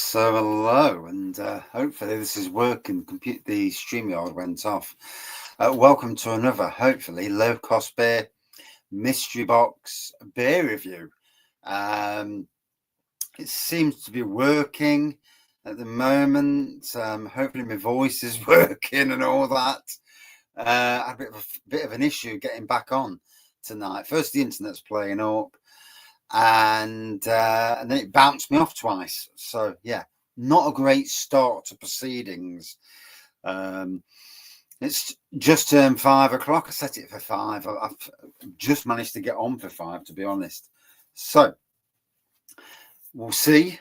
So hello, and hopefully this is working. The StreamYard went off. Welcome to another, hopefully, low-cost beer mystery box beer review. It seems to be working at the moment. Hopefully my voice is working and all that. I had a bit of an issue getting back on tonight. First, the internet's playing up. And then it bounced me off twice. So yeah, not a great start to proceedings. It's just turned 5 o'clock. I set it for 5. I've just managed to get on for 5, to be honest. So we'll see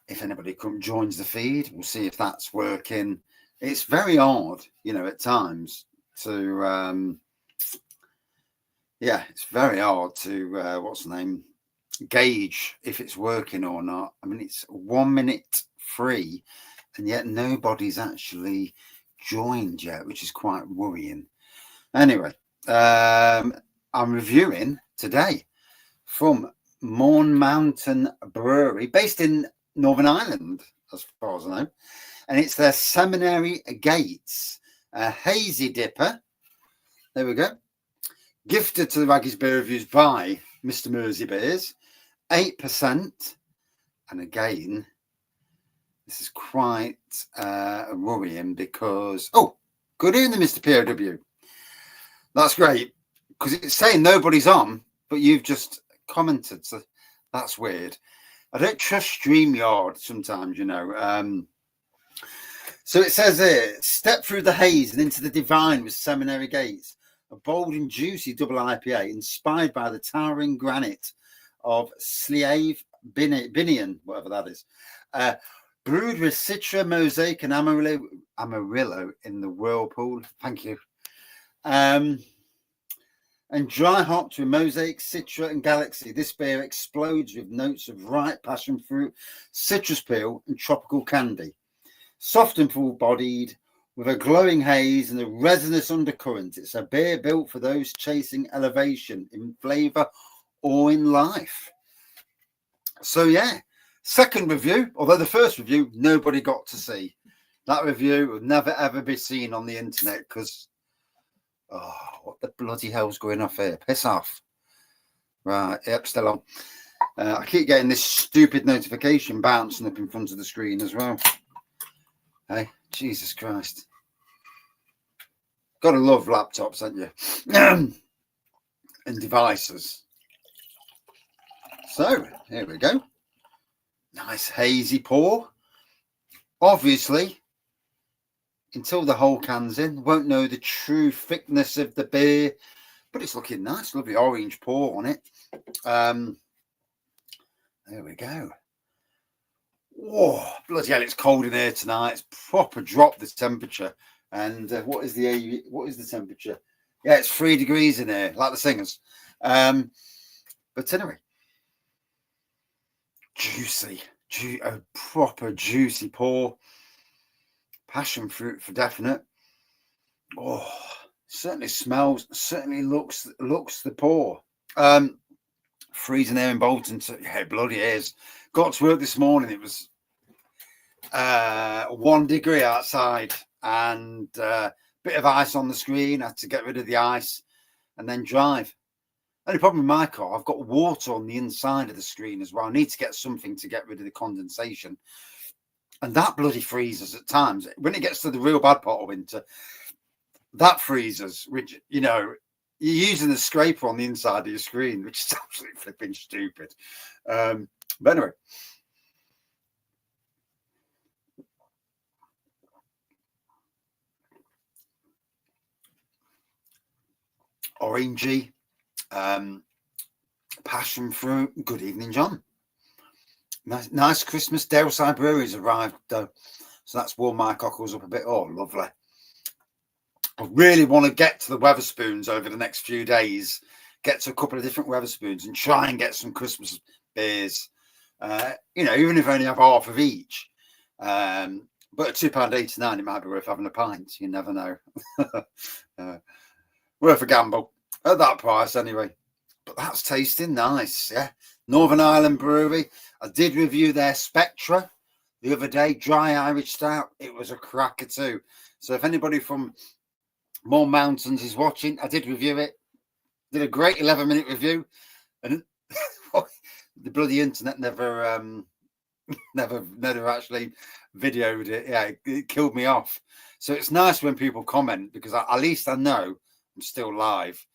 if anybody joins the feed. We'll see if that's working. It's very hard, at times to yeah, it's very hard to gauge if it's working or not. I mean, it's 1 minute free, and yet nobody's actually joined yet, which is quite worrying. Anyway, I'm reviewing today from Mourne Mountain Brewery, based in Northern Ireland, as far as I know, and it's their Seminary Gates, a hazy DIPA. There we go. Gifted to the Raggies Beer Reviews by Mr. Mersey Beers, 8%. And again, this is quite worrying because, good evening, Mr. POW. That's great, because it's saying nobody's on, but you've just commented, so that's weird. I don't trust StreamYard sometimes, So it says here, step through the haze and into the divine with Seminary Gates. A bold and juicy double IPA inspired by the towering granite of Slave Binion, whatever that is. Brewed with Citra, Mosaic, and Amarillo in the whirlpool. Thank you. And dry hopped with Mosaic, Citra, and Galaxy. This beer explodes with notes of ripe passion fruit, citrus peel, and tropical candy. Soft and full-bodied, with a glowing haze and a resinous undercurrent. It's a beer built for those chasing elevation in flavour or in life. So, yeah, second review, although the first review, nobody got to see. That review will never, ever be seen on the internet because, what the bloody hell's going off here? Piss off. Right, yep, still on. I keep getting this stupid notification bouncing up in front of the screen as well. Hey, Jesus Christ. Gotta love laptops, haven't you? And devices. So, here we go. Nice hazy pour. Obviously, until the whole can's in, won't know the true thickness of the beer, but it's looking nice. Lovely orange pour on it. There we go. Whoa, bloody hell, it's cold in here tonight. It's proper dropped the temperature. And what is the temperature? Yeah, it's 3 degrees in here, like the singers. But anyway, juicy, a proper juicy pour. Passion fruit for definite. Oh, certainly smells, certainly looks the pour. Freezing there in Bolton. So, yeah, it bloody is. Got to work this morning. It was 1 degree outside and a bit of ice on the screen. I had to get rid of the ice and then drive. Only problem with my car, I've got water on the inside of the screen as well. I need to get something to get rid of the condensation. And that bloody freezes at times. When it gets to the real bad part of winter, that freezes, which, you're using the scraper on the inside of your screen, which is absolutely flipping stupid. But anyway. Orangey. Passion fruit. Good evening, John. Nice Christmas. Daleside Brewery's arrived, though. So that's warmed my cockles up a bit. Oh, lovely. I really want to get to the Wetherspoons over the next few days. Get to a couple of different Wetherspoons and try and get some Christmas beers. Even if I only have half of each. But at £2.89, it might be worth having a pint. You never know. Worth a gamble. At that price, anyway. But that's tasting nice, yeah. Northern Ireland Brewery. I did review their Spectra the other day, dry Irish stout. It was a cracker too. So if anybody from Mourne Mountains is watching, I did review it. Did a great 11-minute review, and the bloody internet never actually videoed it. Yeah, it killed me off. So it's nice when people comment, because at least I know I'm still live.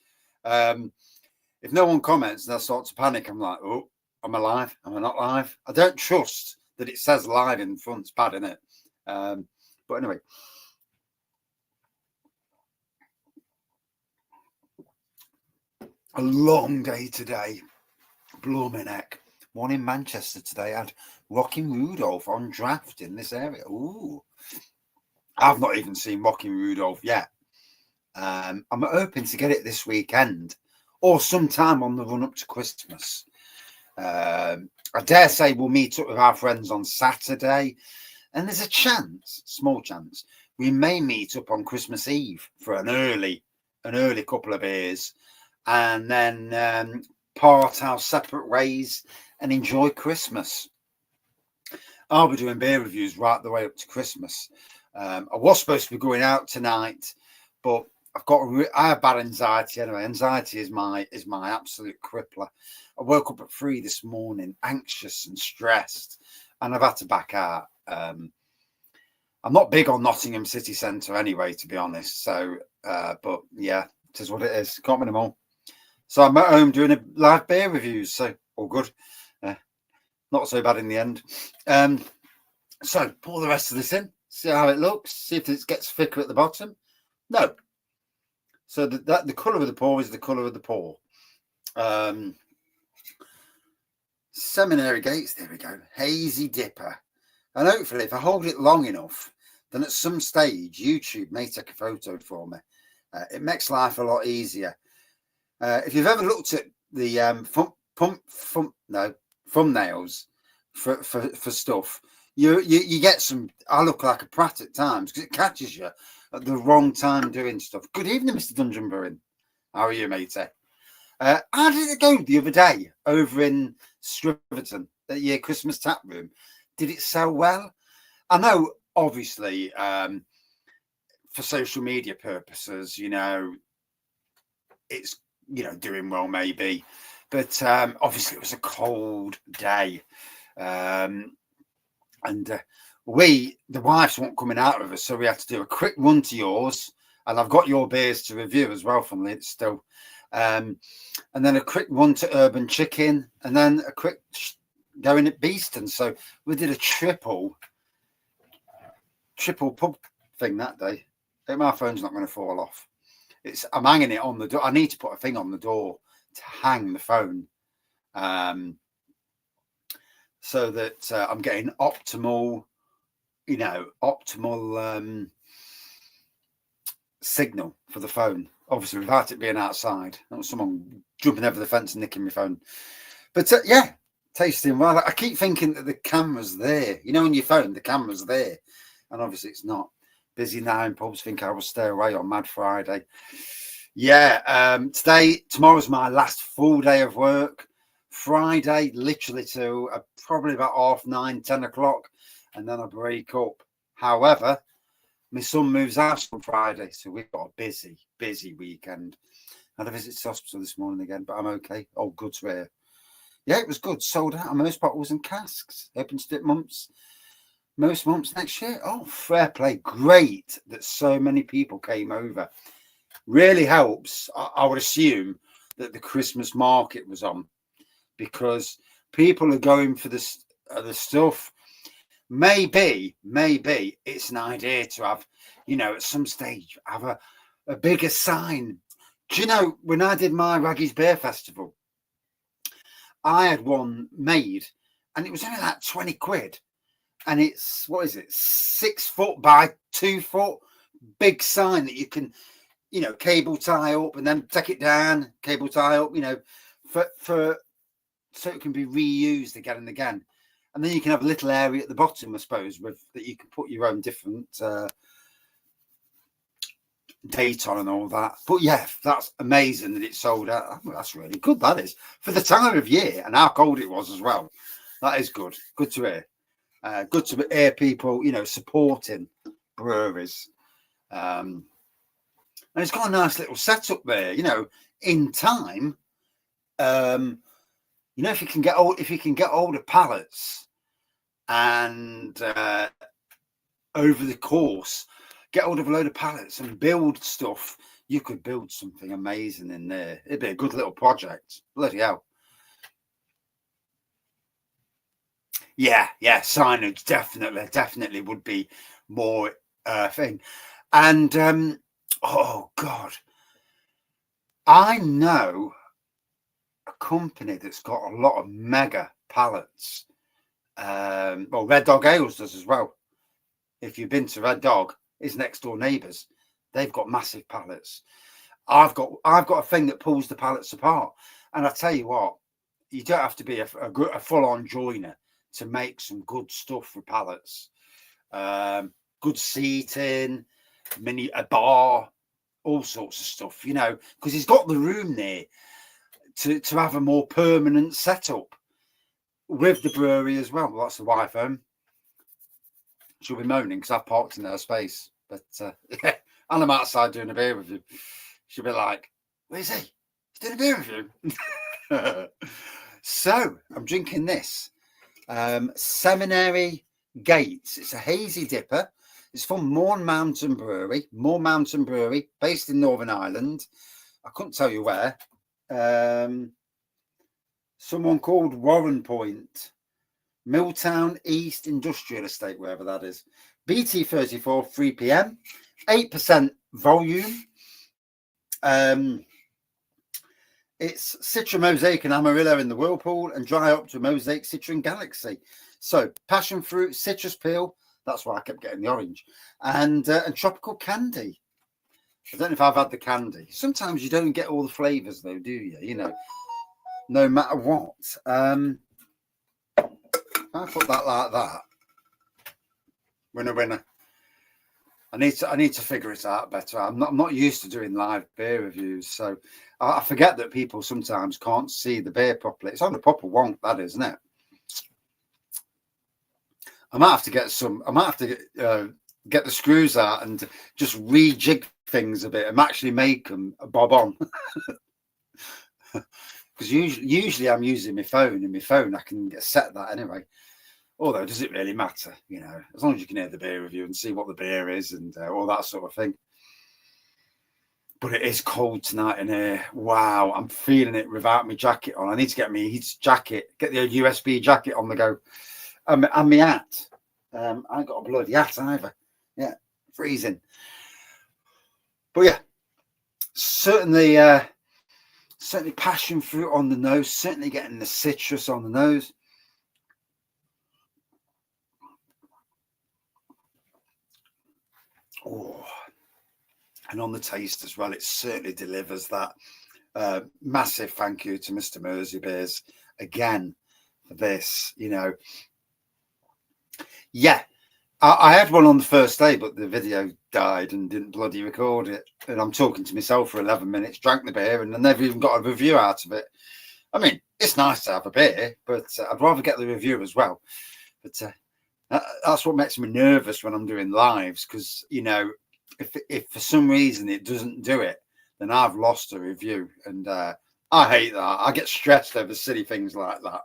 If no one comments and I start to panic, I'm like, oh, am I live? Am I not live? I don't trust that it says live in front. It's bad, isn't it? But anyway. A long day today. Blooming heck. One in Manchester today. I had Rocking Rudolph on draft in this area. Ooh. I've not even seen Rocking Rudolph yet. I'm hoping to get it this weekend or sometime on the run up to Christmas. I dare say we'll meet up with our friends on Saturday, and there's a chance, small chance, we may meet up on Christmas Eve for an early couple of beers, and then part our separate ways and enjoy Christmas. I'll be doing beer reviews right the way up to Christmas. I was supposed to be going out tonight, but I have bad anxiety anyway. Anxiety is my absolute crippler. I woke up at 3 this morning, anxious and stressed, and I've had to back out. I'm not big on Nottingham city centre anyway, to be honest. So, but yeah, it is what it is. Can't win them all. So I'm at home doing a live beer reviews. So all good. Not so bad in the end. So pour the rest of this in. See how it looks. See if it gets thicker at the bottom. No. So the colour of the pour is the colour of the pour. Seminary Gates, there we go. Hazy DIPA. And hopefully if I hold it long enough, then at some stage YouTube may take a photo for me. It makes life a lot easier. If you've ever looked at the thumbnails for stuff, you get some. I look like a prat at times because it catches you at the wrong time doing stuff. Good evening, Mr. Dungeon Brewing. How are you, matey? How did it go the other day over in Striverton at your Christmas tap room? Did it sell well? I know, obviously, for social media purposes, it's doing well maybe, but obviously it was a cold day, and the wives weren't coming out of us, so we had to do a quick run to yours, and I've got your beers to review as well from it still, and then a quick run to Urban Chicken, and then a quick going at Beeston. So we did a triple pub thing that day. I think my phone's not going to fall off. I'm hanging it on the door. I need to put a thing on the door to hang the phone, so that I'm getting optimal signal for the phone. Obviously, without it being outside, not someone jumping over the fence and nicking my phone. But yeah, tasting well. I keep thinking that the camera's there. On your phone, the camera's there, and obviously it's not. Busy now in pubs. Think I will stay away on Mad Friday. Yeah, tomorrow's my last full day of work. Friday, literally to probably about 9:30, 10 o'clock, and then I break up. However, my son moves out on Friday, so we've got a busy weekend. I had a visit to hospital this morning again, but I'm okay. All good to hear. Yeah, it was good. Sold out. Most bottles and casks. Open to dip most months next year. Oh, fair play. Great that so many people came over. Really helps. I would assume that the Christmas market was on, because people are going for the stuff. Maybe it's an idea to have, at some stage, have a bigger sign. Do you know, when I did my Raggy's Beer Festival, I had one made and it was only like 20 quid. And it's, 6 foot by 2 foot, big sign that you can, cable tie up and then take it down, cable tie up, so it can be reused again and again. And then you can have a little area at the bottom, I suppose, that you can put your own different date on and all that. But yeah, that's amazing that it sold out. Oh, that's really good. That is for the time of year and how cold it was as well. That is good. Good to hear. Good to hear people, supporting breweries. And it's got a nice little setup there. In time, if you can get older pallets and over the course, get hold of a load of pallets and build stuff, you could build something amazing in there. It'd be a good little project. Bloody hell. Yeah, signage definitely would be more thing. And oh God, I know a company that's got a lot of mega pallets. Well, Red Dog Ales does as well. If you've been to Red Dog, his next door neighbours, they've got massive pallets. I've got a thing that pulls the pallets apart, and I tell you what, you don't have to be a full-on joiner to make some good stuff for pallets. Good seating, a bar, all sorts of stuff, because he's got the room there to have a more permanent setup with the brewery as well. That's the wife home. She'll be moaning because I've parked in her space, but yeah, and I'm outside doing a beer review. She'll be like, "Where's he? He's doing a beer review." So I'm drinking this Seminary Gates. It's a hazy dipper. It's from Mourne Mountain Brewery, based in Northern Ireland. I couldn't tell you where. Someone called Warren Point, Milltown East Industrial Estate, wherever that is. BT34, 3 p.m, 8% volume. It's Citra Mosaic and Amarillo in the Whirlpool, and dry up to Mosaic Citra and Galaxy. So passion fruit, citrus peel. That's why I kept getting the orange, and tropical candy. I don't know if I've had the candy. Sometimes you don't get all the flavors though, do you? No matter what. I put that like that. Winner. I need to figure it out better. I'm not used to doing live beer reviews, so I forget that people sometimes can't see the beer properly. It's on the proper wonk, that is, isn't it? I might have to get get the screws out and just rejig things a bit and actually make them bob on. Because usually I'm using my phone, and my phone I can set that anyway. Although, does it really matter? As long as you can hear the beer review and see what the beer is and all that sort of thing. But it is cold tonight in here. Wow, I'm feeling it without my jacket on. I need to get my jacket, get the USB jacket on the go. And my hat. I ain't got a bloody hat either. Yeah, freezing. But yeah, certainly passion fruit on the nose. Certainly getting the citrus on the nose. Oh, and on the taste as well, it certainly delivers that. Massive thank you to Mr. Mersey Beers again for this. Yeah, I had one on the first day, but the video died and didn't bloody record it. And I'm talking to myself for 11 minutes, drank the beer, and I never even got a review out of it. I mean, it's nice to have a beer, but I'd rather get the review as well. But that's what makes me nervous when I'm doing lives, because if for some reason it doesn't do it, then I've lost a review, and I hate that. I get stressed over silly things like that.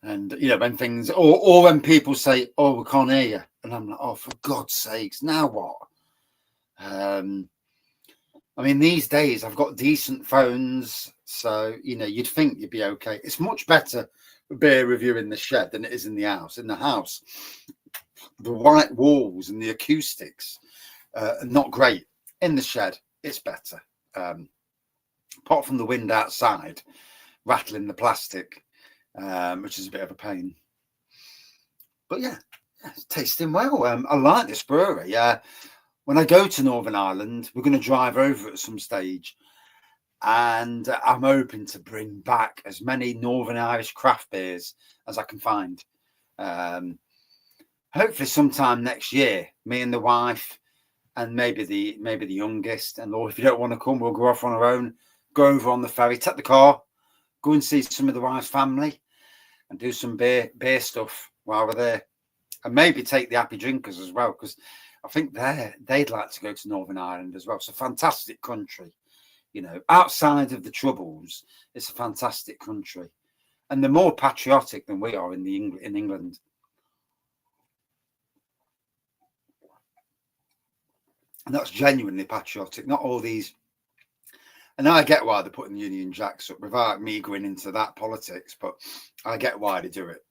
And when things or when people say, "Oh, we can't hear you," and I'm like, "Oh, for God's sakes, now what?" I mean, these days I've got decent phones, so you'd think you'd be okay. It's much better beer review in the shed than it is in the house. In the house, the white walls and the acoustics are not great. In the shed, it's better. Apart from the wind outside rattling the plastic, which is a bit of a pain. But yeah, it's tasting well. I like this brewery. When I go to Northern Ireland, we're going to drive over at some stage, and I'm hoping to bring back as many Northern Irish craft beers as I can find. hopefully sometime next year, me and the wife and maybe the youngest, and or if you don't want to come, we'll go off on our own, go over on the ferry, take the car, go and see some of the wife's family and do some beer stuff while we're there, and maybe take the happy drinkers as well, because I think they'd like to go to Northern Ireland as well. It's a fantastic country, you know, outside of the troubles. It's a fantastic country, and they're more patriotic than we are in England. And that's genuinely patriotic, not all these. And I get why they're putting Union Jacks up without me going into that politics, but I get why they do it.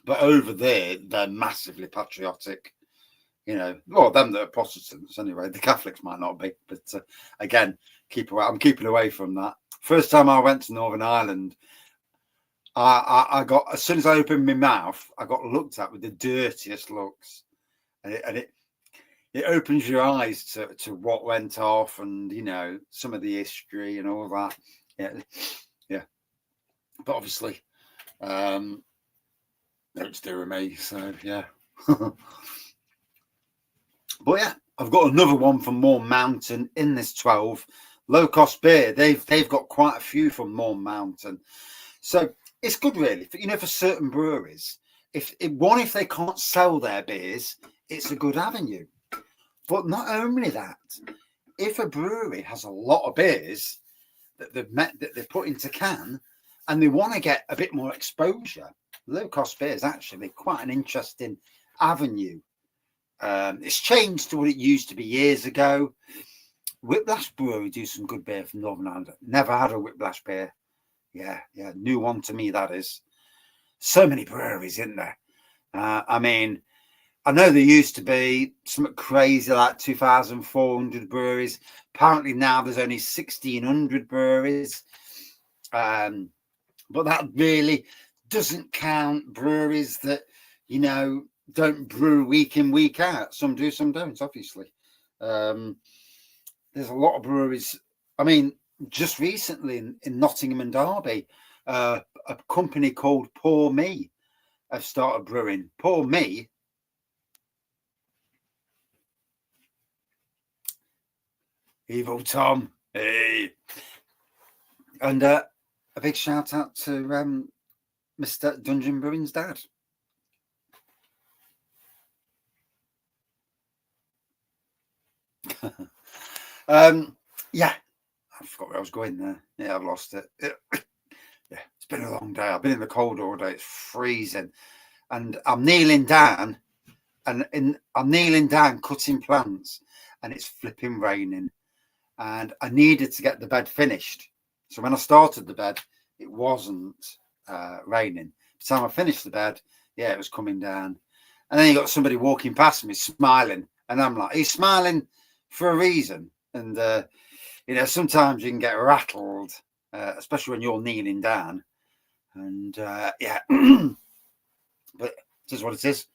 But over there, they're massively patriotic. You know, well, them that are Protestants anyway. The Catholics might not be, but again, I'm keeping away from that. First time I went to Northern Ireland, I got, as soon as I opened my mouth, I got looked at with the dirtiest looks, and it opens your eyes to what went off, and you know, some of the history and all that. Yeah. But obviously, don't do with me. So yeah. But yeah, I've got another one from Mourne Mountain in this 12 low cost beer. They've got quite a few from Mourne Mountain, so it's good really. You know, for certain breweries, if they can't sell their beers, it's a good avenue. But not only that, if a brewery has a lot of beers that they've put into can, and they want to get a bit more exposure, low cost beer is actually quite an interesting avenue. It's changed to what it used to be years ago. Whiplash Brewery do some good beer from Northern Ireland. Never had a Whiplash beer. Yeah, new one to me, that is. So many breweries in there. I mean, I know there used to be something crazy like 2,400 breweries. Apparently now there's only 1,600 breweries. But that really doesn't count breweries that, you know, don't brew week in, week out. Some do, some don't, obviously. There's a lot of breweries. I mean, just recently in Nottingham and Derby, a company called Pour Me have started brewing. Pour Me, Evil Tom, hey. And a big shout out to Mr. Dungeon Brewing's dad. Yeah, I forgot where I was going there. Yeah, I've lost it. Yeah, it's been a long day. I've been in the cold all day. It's freezing, and I'm kneeling down, cutting plants, and it's flipping raining, and I needed to get the bed finished. So when I started the bed, it wasn't raining. By the time I finished the bed, yeah, it was coming down. And then you got somebody walking past me smiling, and I'm like, he's smiling for a reason. And you know, sometimes you can get rattled, especially when you're kneeling down. And yeah, but it is what it is.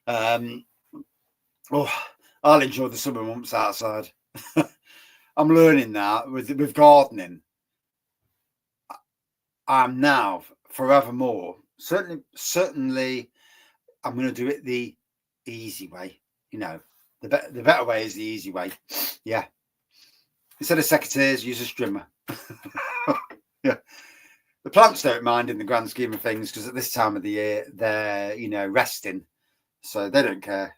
Oh, I'll enjoy the summer months outside. I'm learning now with gardening. I'm now forevermore certainly I'm going to do it the easy way. You know, the better way is the easy way. Yeah. Instead of secateurs, use a strimmer. Yeah. The plants don't mind in the grand scheme of things, because at this time of the year they're, you know, resting, so they don't care.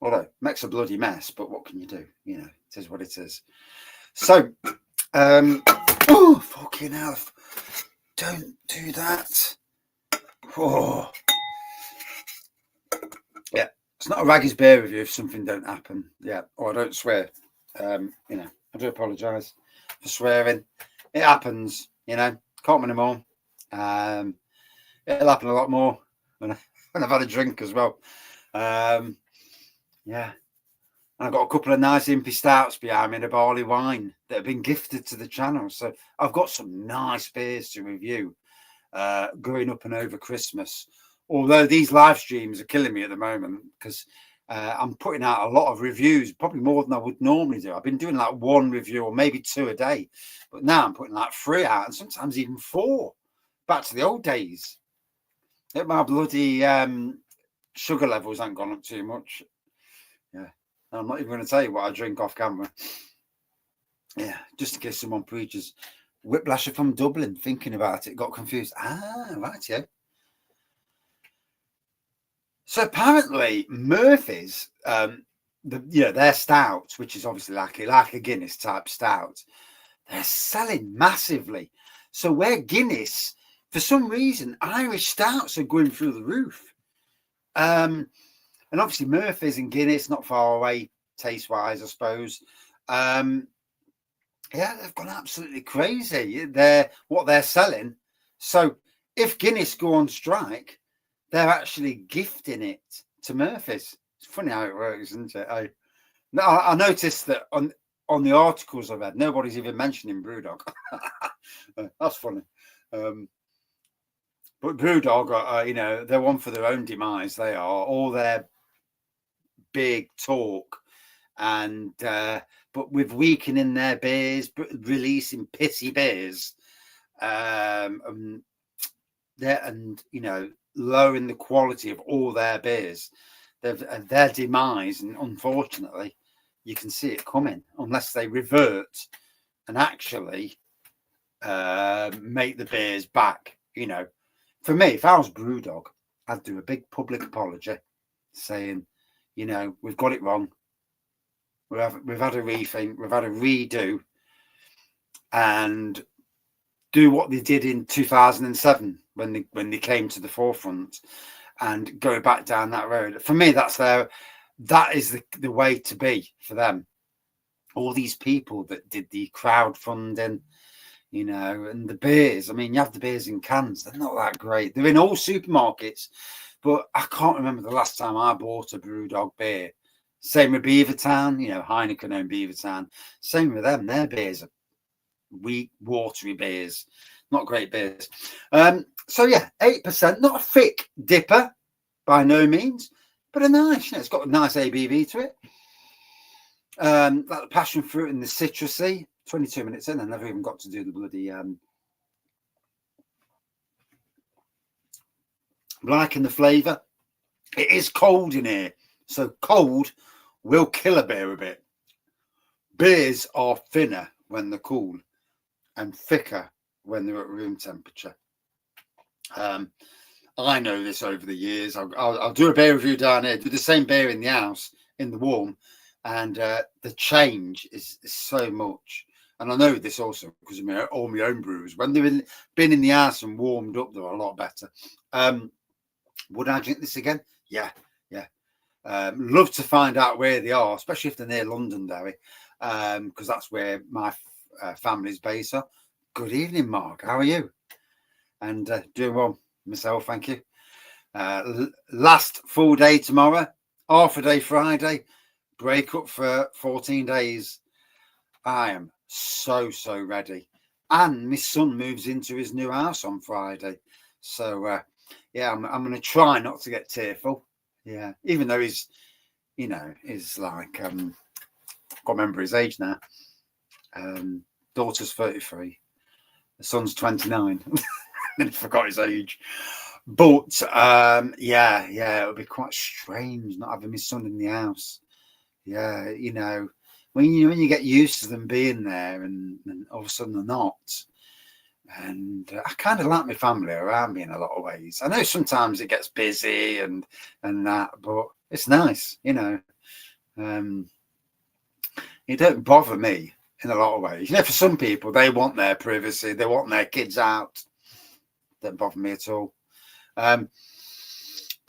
Although it makes a bloody mess, but what can you do? You know, it is what it is. So, oh fucking hell! Don't do that. Oh, yeah. It's not a Raggy's beer review if something don't happen. Yeah, or I don't swear. You know, I do apologise for swearing. It happens. You know, can't win them all. It'll happen a lot more when I've had a drink as well. Yeah. And I've got a couple of nice impy stouts behind me and a barley wine that have been gifted to the channel. So I've got some nice beers to review going up and over Christmas. Although these live streams are killing me at the moment, because I'm putting out a lot of reviews, probably more than I would normally do. I've been doing like one review or maybe two a day, but now I'm putting like 3 out and sometimes even 4. Back to the old days. At my bloody sugar levels haven't gone up too much. Yeah, I'm not even going to tell you what I drink off camera. Yeah, just in case someone preaches. Whiplasher from Dublin, thinking about it, got confused. Right, yeah. So apparently Murphy's, their stouts, which is obviously like a Guinness type stout, they're selling massively. So where Guinness, for some reason, Irish stouts are going through the roof. And obviously Murphy's and Guinness not far away, taste wise, I suppose. Yeah, they've gone absolutely crazy. What they're selling. So if Guinness go on strike, they're actually gifting it to Murphy's. It's funny how it works, isn't it? I noticed that on the articles I read, nobody's even mentioning Brewdog. That's funny. But Brewdog, they're one for their own demise. They are all their big talk, and but with weakening their beers, releasing pissy beers, lowering the quality of all their beers. Their demise, and unfortunately, you can see it coming unless they revert and actually make the beers back. For me, if I was Brewdog, I'd do a big public apology, saying, we've got it wrong. We've had a rethink, we've had a redo, and do what they did in 2007 when they came to the forefront, and go back down that road. For me, that is the way to be for them. All these people that did the crowdfunding, and the beers. I mean, you have the beers in cans. They're not that great. They're in all supermarkets, but I can't remember the last time I bought a Brewdog beer. Same with Beavertown, Heineken owned Beavertown. Same with them. Their beers are weak, watery beers. Not great beers. So yeah, 8%. Not a thick DIPA by no means, but a nice. It's got a nice ABV to it. Like the passion fruit and the citrusy. 22 minutes in, I never even got to do the bloody liking the flavour. It is cold in here, so cold will kill a beer a bit. Beers are thinner when they're cool and thicker when they're at room temperature. I know this over the years. I'll do a beer review down here, do the same beer in the house in the warm, and the change is so much. And I know this also because of all my own brews. When they've been in the house and warmed up, they're a lot better. Would I drink this again? Yeah. Love to find out where they are, especially if they're near Londonderry, because that's where my family's based. So, good evening, Mark. How are you? And doing well myself, thank you. Last full day tomorrow, half a day Friday, break up for 14 days. I am so ready. And my son moves into his new house on Friday. So, I'm going to try not to get tearful. Yeah, even though he's like, I can't remember his age now. Daughter's 33. The son's 29. I forgot his age. But, it would be quite strange not having my son in the house. Yeah, when you get used to them being there and all of a sudden they're not. And I kind of like my family around me in a lot of ways. I know sometimes it gets busy and that, but it's nice, It don't bother me in a lot of ways. For some people, they want their privacy. They want their kids out. Don't bother me at all. But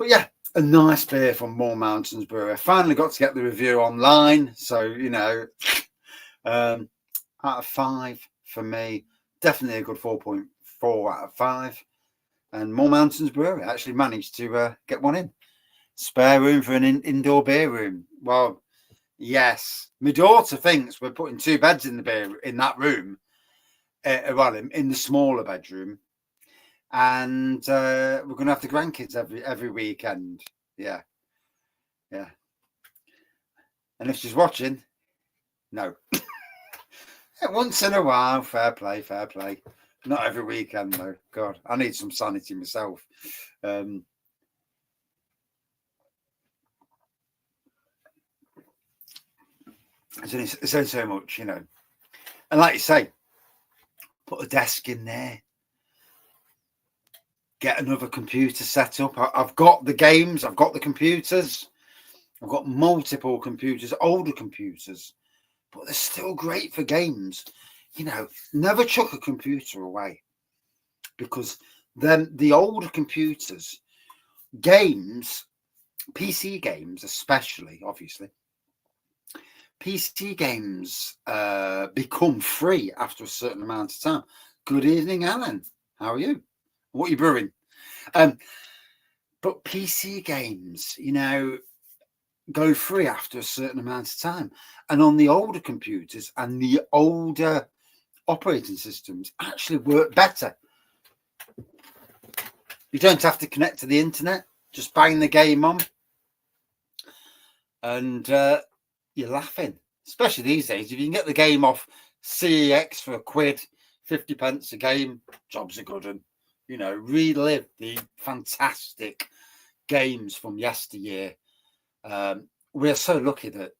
yeah, a nice beer from Mourne Mountains Brewery. I finally got to get the review online. So, out of 5 for me. Definitely a good 4.4 out of 5. And Mourne Mountains Brewery actually managed to get one in. Spare room for an indoor beer room. Well, yes. My daughter thinks we're putting 2 beds in that room. In the smaller bedroom. And we're going to have the grandkids every weekend. Yeah. And if she's watching, no. Once in a while, fair play. Not every weekend, though. God, I need some sanity myself. There's only so much, you know. And like you say, put a desk in there, get another computer set up. I've got the games, I've got the computers, I've got multiple computers, older computers, but they're still great for games. You know, never chuck a computer away, because then the older computers, games, PC games especially, obviously, PC games become free after a certain amount of time. Good evening, Alan. How are you? What are you brewing? But PC games, you know, go free after a certain amount of time. And on the older computers and the older operating systems actually work better. You don't have to connect to the internet, just bang the game on. And you're laughing, especially these days. If you can get the game off CEX for £1, 50p a game, jobs are good. And, you know, relive the fantastic games from yesteryear. We're so lucky that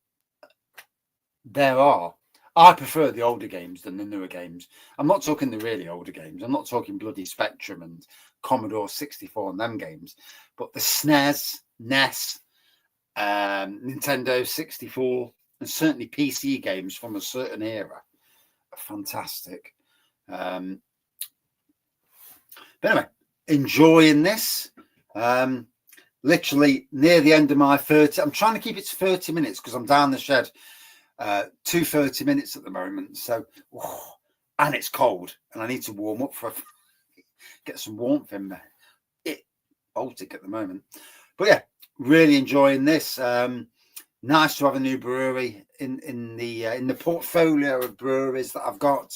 I prefer the older games than the newer games. I'm not talking the really older games. I'm not talking bloody Spectrum and Commodore 64 and them games, but the SNES, NES, Nintendo 64, and certainly PC games from a certain era are fantastic. But anyway, enjoying this. Literally near the end of my 30. I'm trying to keep it to 30 minutes because I'm down the shed. 30 minutes at the moment. So, and it's cold, and I need to warm up get some warmth in there. It's Baltic at the moment, but yeah, really enjoying this. Nice to have a new brewery in the portfolio of breweries that I've got.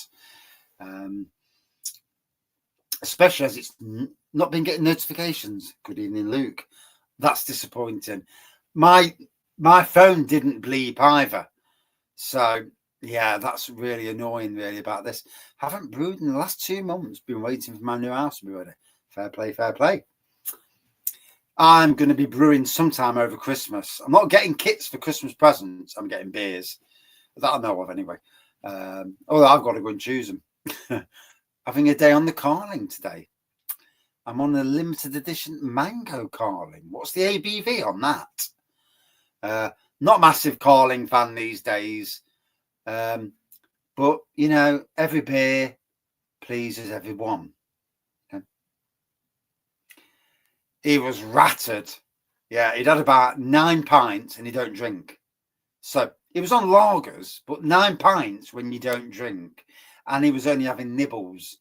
Especially as it's not been getting notifications. Good evening, Luke. That's disappointing. My phone didn't bleep either. So, yeah, that's really annoying, really, about this. Haven't brewed in the last 2 months. Been waiting for my new house to be ready. Fair play, fair play. I'm going to be brewing sometime over Christmas. I'm not getting kits for Christmas presents. I'm getting beers. That I know of, anyway. Although I've got to go and choose them. Having a day on the Carling today. I'm on a limited edition mango Carling. What's the ABV on that? Not massive Carling fan these days. But, you know, every beer pleases everyone. Okay. He was rattered. Yeah, he'd had about 9 pints and he don't drink. So he was on lagers, but 9 pints when you don't drink. And he was only having nibbles.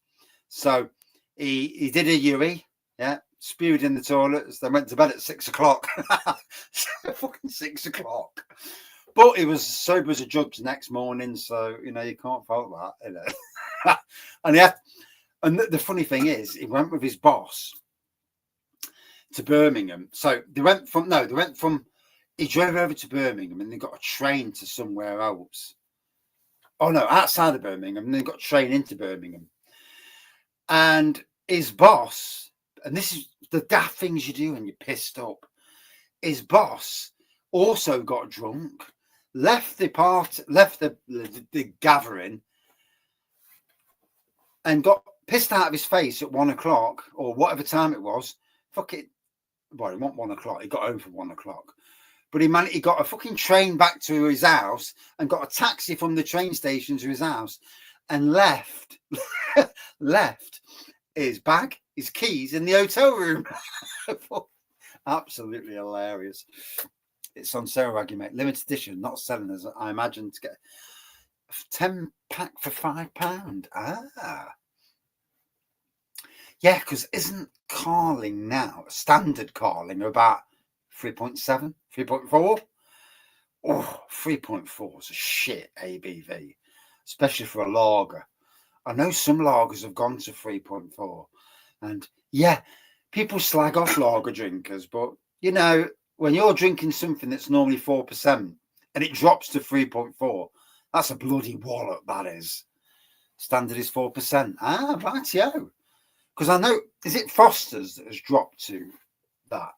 So he did a Yui, yeah, spewed in the toilets, then went to bed at 6 o'clock. Fucking 6 o'clock. But he was sober as a judge the next morning, so, you know, you can't fault that, you know. And the funny thing is, he went with his boss to Birmingham. So he drove over to Birmingham and they got a train to somewhere else. Oh, no, outside of Birmingham, and they got a train into Birmingham. And his boss, and this is the daft things you do when you're pissed up, his boss also got drunk, left the gathering, and got pissed out of his face at 1 o'clock or whatever time it was. Fuck it. Well, it wasn't 1 o'clock. He got home for 1 o'clock. But he got a fucking train back to his house and got a taxi from the train station to his house and left his bag, his keys in the hotel room. Absolutely hilarious. It's on sale, Raggy, mate. Limited edition, not selling, as I imagine, to get a 10 pack for £5. Yeah, because isn't Carling now, standard Carling, about 3.7, 3.4? Oh, 3.4 is a shit ABV, especially for a lager. I know some lagers have gone to 3.4. And yeah, people slag off lager drinkers, but, you know, when you're drinking something that's normally 4% and it drops to 3.4, that's a bloody wallop, that is. Standard is 4%. Right, yo. Because I know, is it Foster's that has dropped to that?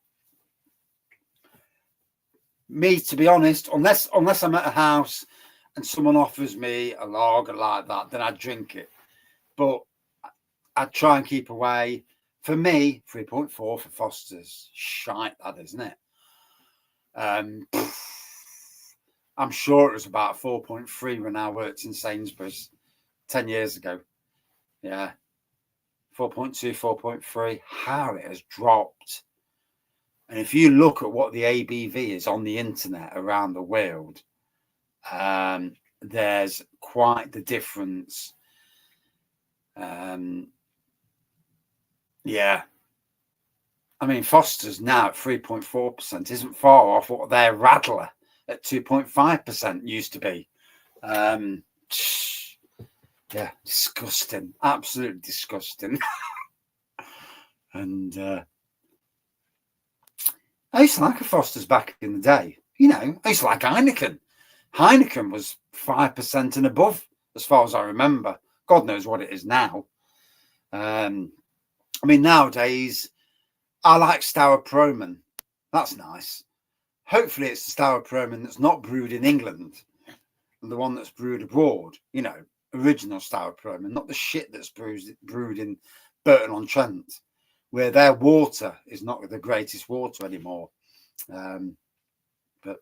Me, to be honest, unless I'm at a house and someone offers me a lager like that, then I'd drink it. But I'd try and keep away. For me, 3.4 for Foster's. Shite, that, isn't it? I'm sure it was about 4.3 when I worked in Sainsbury's 10 years ago. Yeah. 4.2, 4.3. How it has dropped. And if you look at what the ABV is on the internet around the world, there's quite the difference. Yeah. I mean, Foster's now at 3.4% isn't far off what their Radler at 2.5% used to be. Yeah, disgusting. Absolutely disgusting. And I used to like a Foster's back in the day. You know, I used to like Heineken. Heineken was 5% and above, as far as I remember. God knows what it is now. I mean, nowadays, I like Staropramen. That's nice. Hopefully, it's the Staropramen that's not brewed in England, and the one that's brewed abroad. You know, original Staropramen, not the shit that's brewed in Burton-on-Trent, where their water is not the greatest water anymore. But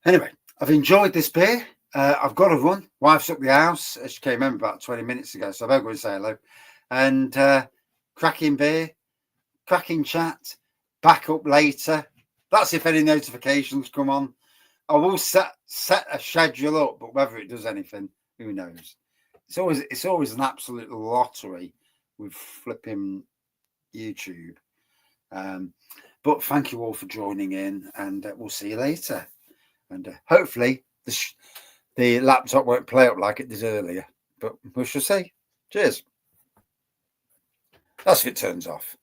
anyway, I've enjoyed this beer. I've got to run. Wife's up the house. She came home about 20 minutes ago, so I better go and say hello. And cracking beer, cracking chat. Back up later. That's if any notifications come on. I will set a schedule up, but whether it does anything, who knows? It's always an absolute lottery with flipping YouTube. But thank you all for joining in, and we'll see you later. And hopefully the laptop won't play up like it did earlier, but we shall see. Cheers. That's if it turns off.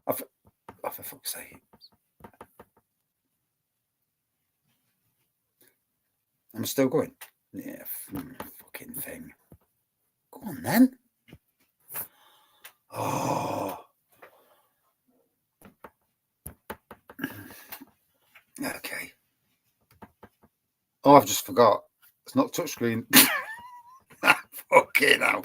Oh, for fuck's sake. I'm still going. Yeah, fucking thing. Go on then. Oh. Okay. Oh, I've just forgot. It's not touchscreen. Fucking hell.